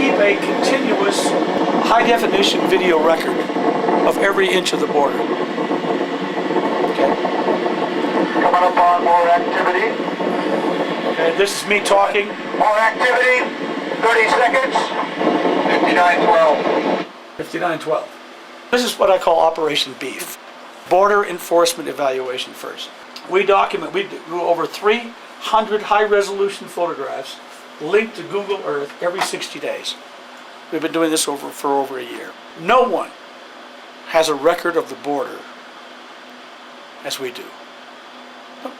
keep a continuous high-definition video record of every inch of the border. Okay. Coming up on more activity. Okay, this is me talking. More activity. 30 seconds. 5912. 5912. This is what I call Operation Beef. Border Enforcement Evaluation first. We do over 300 high-resolution photographs linked to Google Earth every 60 days. We've been doing this for over a year. No one has a record of the border as we do.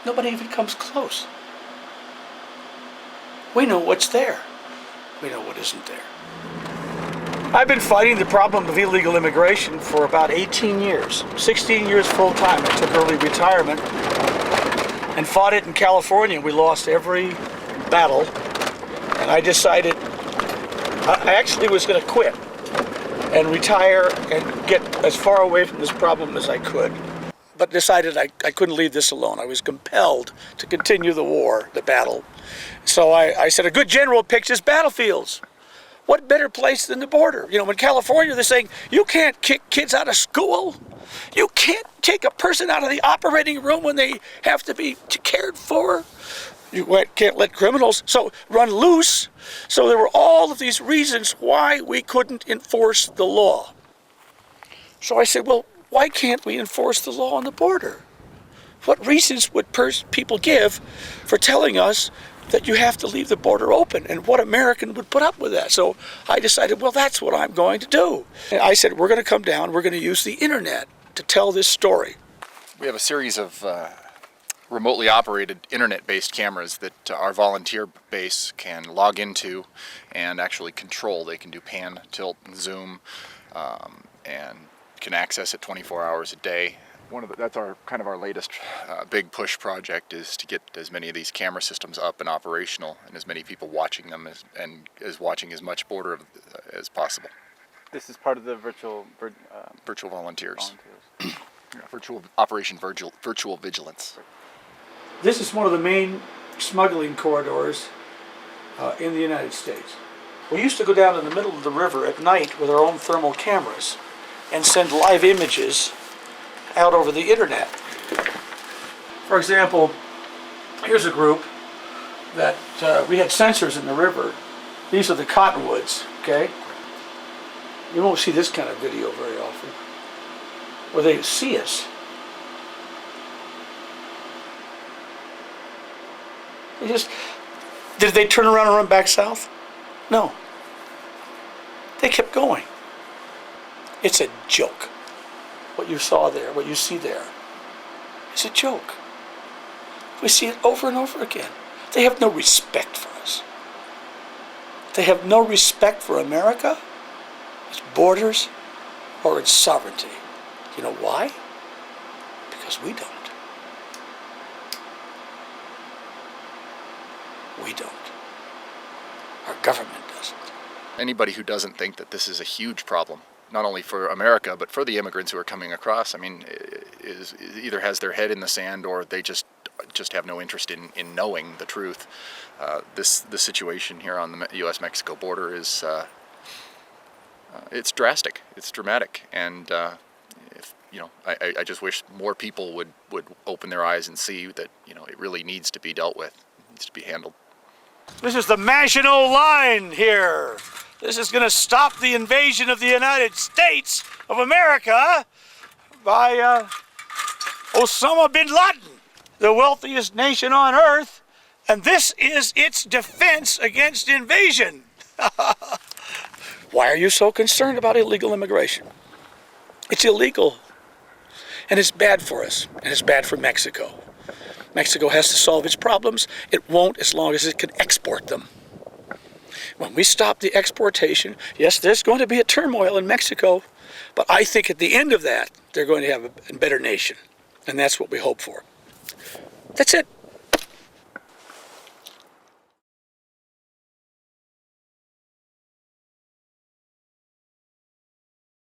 Nobody even comes close. We know what's there. We know what isn't there. I've been fighting the problem of illegal immigration for about 18 years. 16 years full time. I took early retirement and fought it in California. We lost every battle. And I decided I actually was going to quit and retire and get as far away from this problem as I could. But decided I couldn't leave this alone. I was compelled to continue the war, the battle. So I said, a good general picks his battlefields. What better place than the border? You know, in California, they're saying, you can't kick kids out of school. You can't take a person out of the operating room when they have to be cared for. You can't let criminals run loose. So there were all of these reasons why we couldn't enforce the law. So I said, well, why can't we enforce the law on the border? What reasons would people give for telling us that you have to leave the border open, and what American would put up with that? So I decided, well, that's what I'm going to do. And I said, we're going to come down, we're going to use the internet to tell this story. We have a series of remotely operated internet-based cameras that our volunteer base can log into and actually control. They can do pan, tilt, and zoom, and can access it 24 hours a day. That's our latest big push project, is to get as many of these camera systems up and operational, and as many people watching them as watching as much border as possible. This is part of the virtual volunteers. Virtual Operation Virtual Vigilance. This is one of the main smuggling corridors in the United States. We used to go down in the middle of the river at night with our own thermal cameras and send live images out over the internet. For example, here's a group that we had sensors in the river. These are the cottonwoods, okay? You won't see this kind of video very often, where they see us. Did they turn around and run back south? No. They kept going. It's a joke. What you saw there, what you see there, is a joke. We see it over and over again. They have no respect for us. They have no respect for America, its borders, or its sovereignty. You know why? Because we don't. We don't. Our government doesn't. Anybody who doesn't think that this is a huge problem, not only for America, but for the immigrants who are coming across, I mean, is either has their head in the sand, or they just have no interest in knowing the truth. This situation here on the U.S.-Mexico border is it's drastic, it's dramatic, and I just wish more people would open their eyes and see that it really needs to be dealt with, it needs to be handled. This is the Maginot Line here. This is going to stop the invasion of the United States of America by Osama bin Laden, the wealthiest nation on earth, and this is its defense against invasion. Why are you so concerned about illegal immigration? It's illegal, and it's bad for us, and it's bad for Mexico. Mexico has to solve its problems. It won't as long as it can export them. When we stop the exportation, yes, there's going to be a turmoil in Mexico, but I think at the end of that, they're going to have a better nation, and that's what we hope for. That's it.